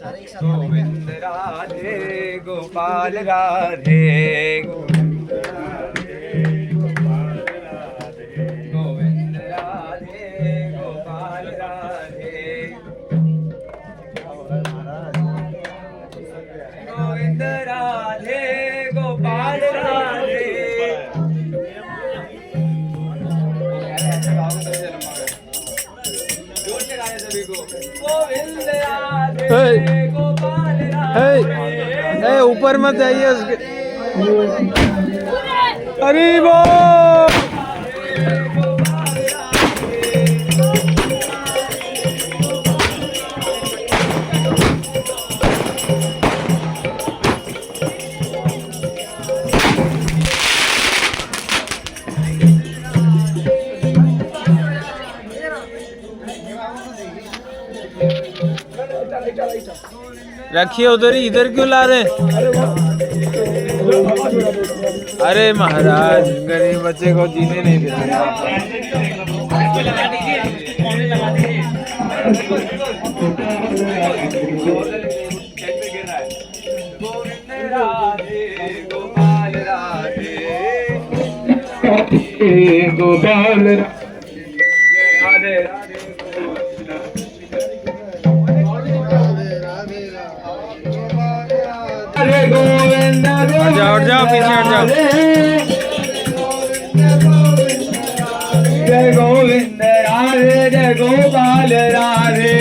गोविंद राधे गोपाल राधे गोविंद राधे गोपाल राधे गोविंद राधे गोपाल राधे जोर से गाए सभी को गोविंद राधे गोपाल राधे ऊपर मत जाइए उसके अरे वो रखिए उधर ही, इधर क्यों ला रहे? अरे महाराज गरीब बच्चे को जीने नहीं दे रहे। गोपाल राधे गोपाल राधे गोविंद हट जाओ पीछे हट जाओ। जय गोविंद राधे जय गोपाल राधे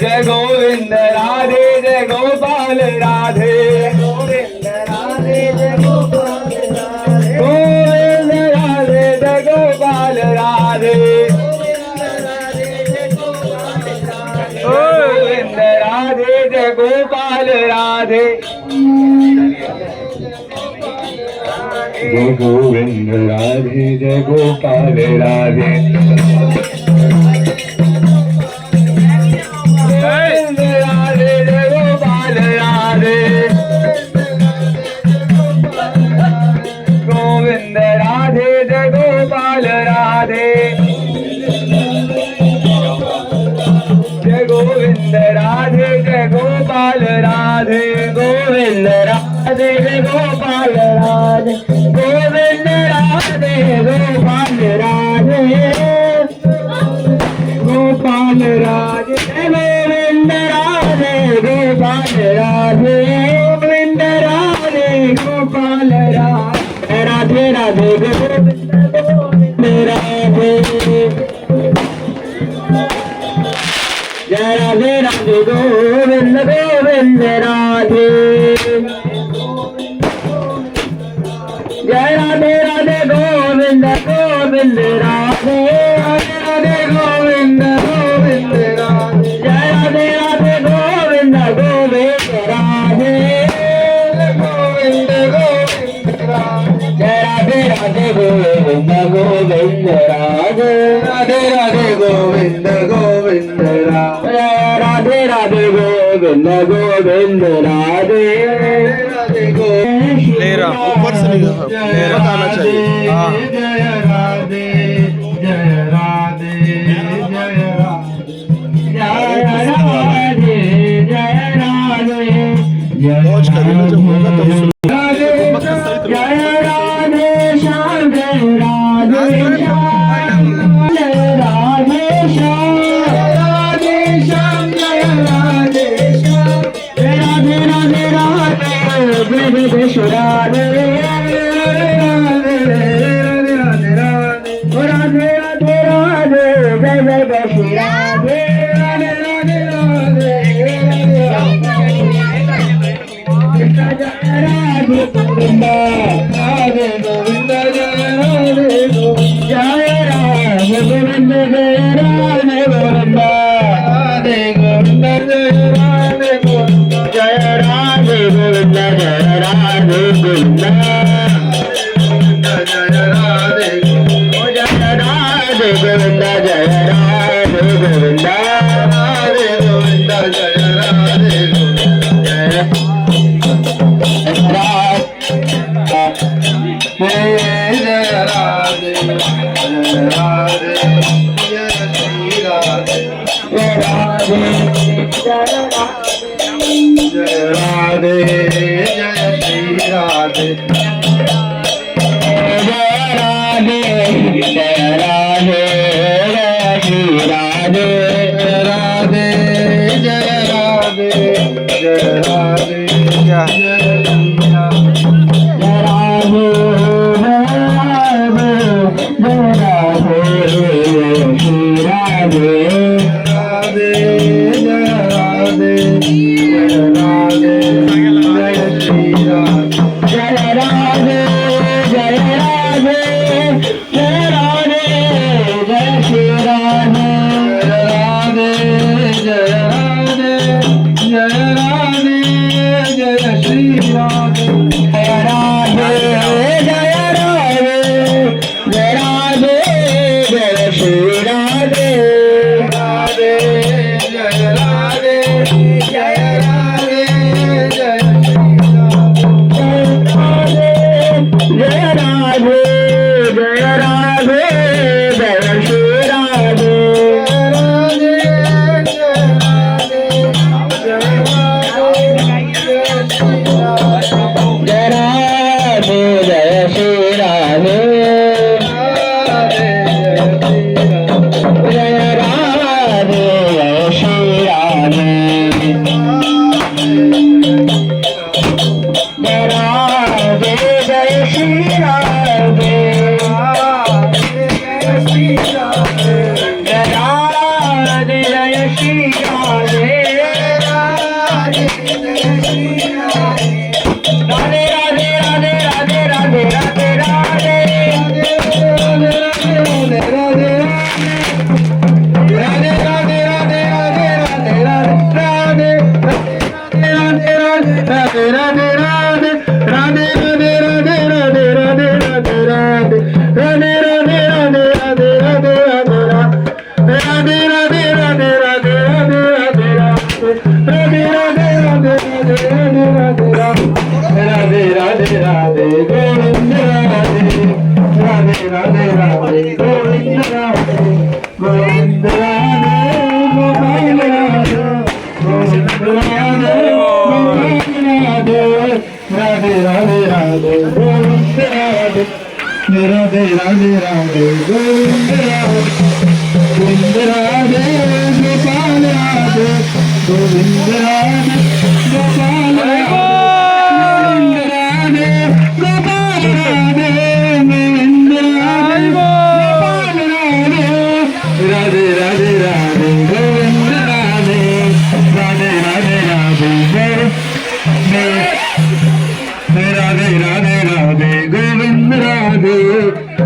जय गोविंद राधे जय गोपाल राधे गोविंद राधे जय गोपाल राधे गोविंद राधे जय गोपाल राधे गोविंद राधे जय गोपाल राधे जय गोविंद राधे जय गोपाल राधे गोविंद राधे जय गोपाल राधे गोविंद राधे जय गोपाल राधे जय गोविंद राधे जय गोपाल राधे गोविंद राधे जय गोपाल राधे गोविंद राधे गोपाल राधे गोपाल राधे गोविंद राधे गोपाल राधे गोविंद राधे गोपाल राधे राधे राधे गोविंद राधे जय राधे राधे गोविंद गोविंद राधे जय राधे राधे गोविंद गोविंद राधे राधे गोविंद गोविंद राधे जय राधे राधे गोविंद गोविंद राधे गोविंद गोविंद राधे जय राधे राधे गोविंद गोविंद राधे राधे राधे गोविंद गोविंद राधे राधे राधे गोविंद गोविंद राधे राधे गोविंद ले रहा ऊपर से ले रहा आना चाहिए। हाँ जय राधे जय राधे जय राधे जय राधे मौज करेगा जब होगा तब सुनो। जय राधे श्याम जय राधे श्याम राधे श्याम राधे श्याम जय राधे श्याम जय राधे राधे राधे ब्रज राधे राधे राधे राधे राधे राधे ब्रज राधे राधे राधे राधे गोविंद राधे गोविंद जय राधे जय राधे गोविंद जय राधे गोविंद राधे गोविंद जय राधे गोविंद जय राधे गोविंद जय राधे गोविंद जय राधे जय राधे गोविंद जय राधे गोविंद राधे गोविंद जय राधे गोविंद जय राधे राधे जय श्री राधे राधे जय श्री राधे राधे जय राधे जय श्री राधे राधे जय राधे जय राधे जय राधे राधे राधे गोविंद राधे गोपाल राधे गोविंद राधे गोपाल राधे गोपाल राधे गोविंद राधे गोपाल राधे राधे राधे राधे गोविंद राधे राधे राधे राधे राधे राधे राधे गोविंद राधे राधे राधे राधे गोविंद राधे राधे राधे राधे गोविंद राधे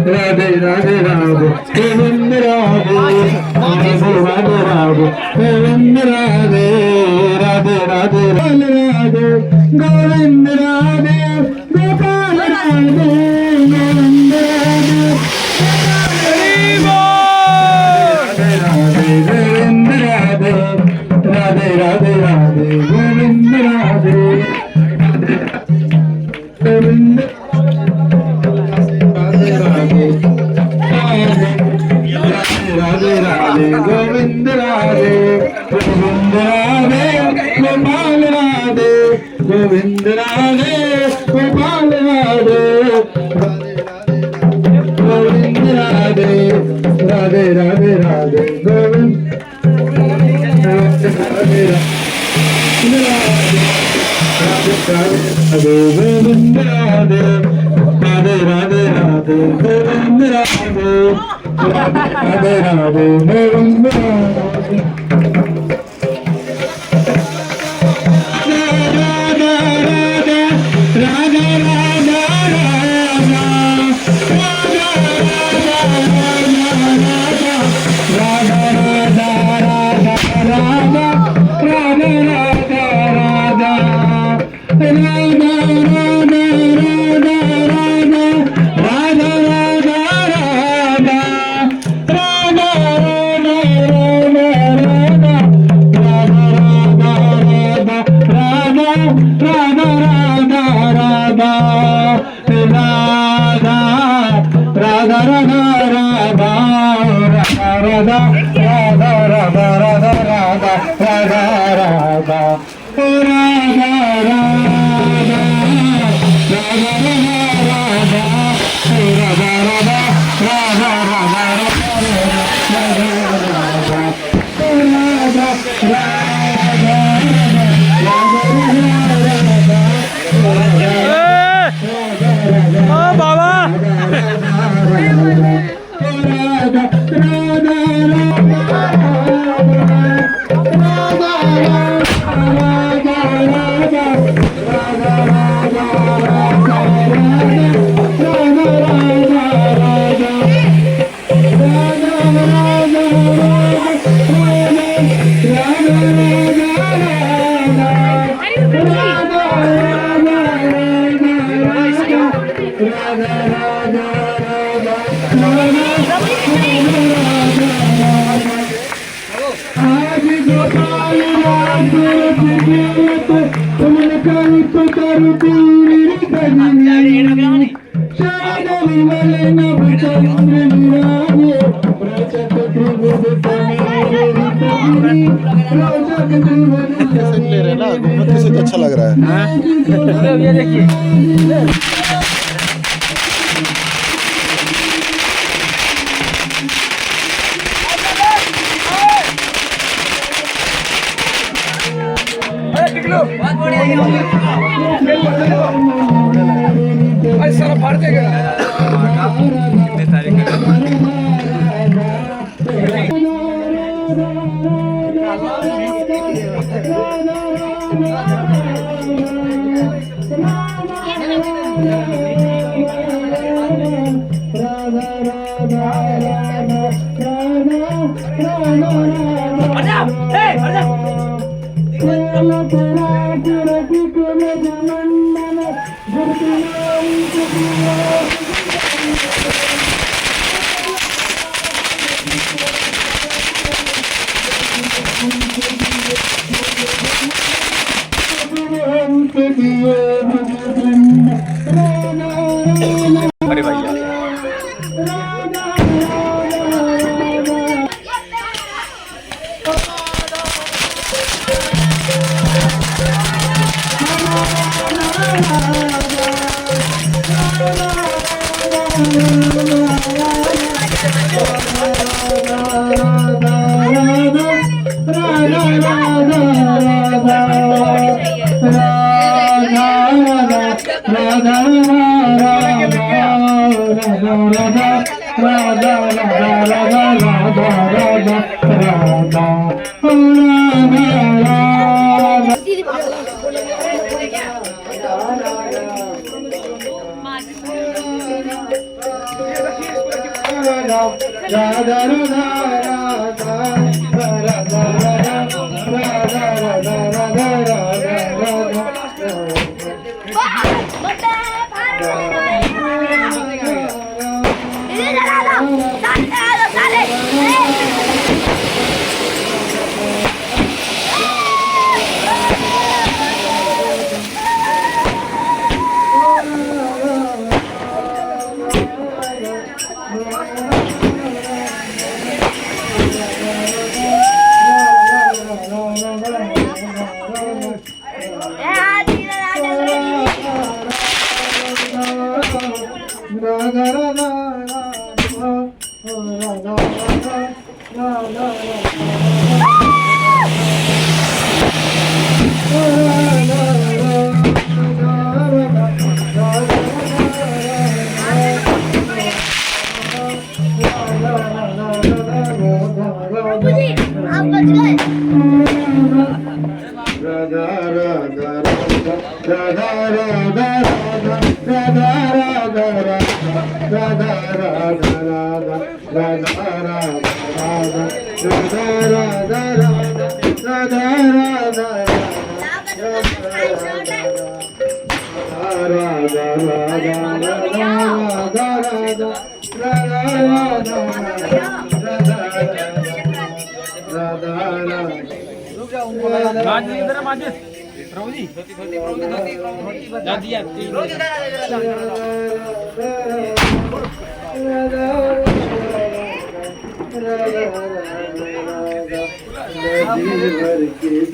राधे राधे राधे गोविंद राधे गोपाल राधे गोविंद राधे राधे गोविंद राधे राधे राधे राधे गोविंद राधे गोविंद राधे राधे गोविंद राधे गोविंद राधे गोपाल राधे गोविंद राधे गोपाल राधे गोविंद राधे राधे राधे राधे गोविंद राधे राधे गोविंद राधे राधे राधे राधे गोविंद राधे राधे राधे गोविंद राधे अच्छा लग रहा है। ये देखिए बहुत बढ़िया सारा फाड़ देगा कितने सारे अरे भैया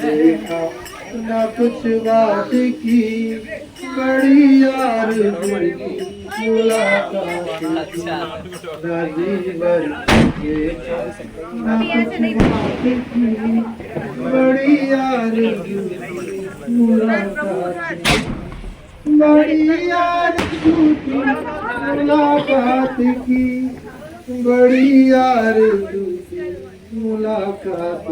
ना कुछ बात की बड़ी यार मुलाकात राजी भर के ना कुछ बात की बड़ी यार मुलाकात बड़ी यार मुलाकात की बड़ी यार मुलाकात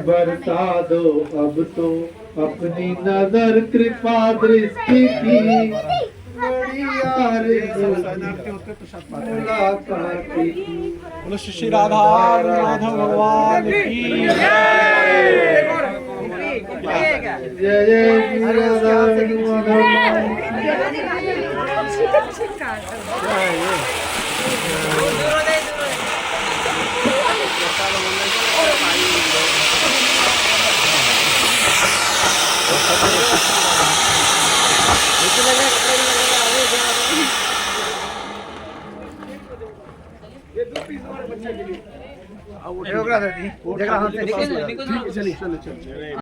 बरसा दो अब तो अपनी नजर कृपा दृष्टि की बड़ी आरज़ू मुलाकात की। बोलो श्री राधा माधव भगवान की जय जय श्री राधा माधव निकल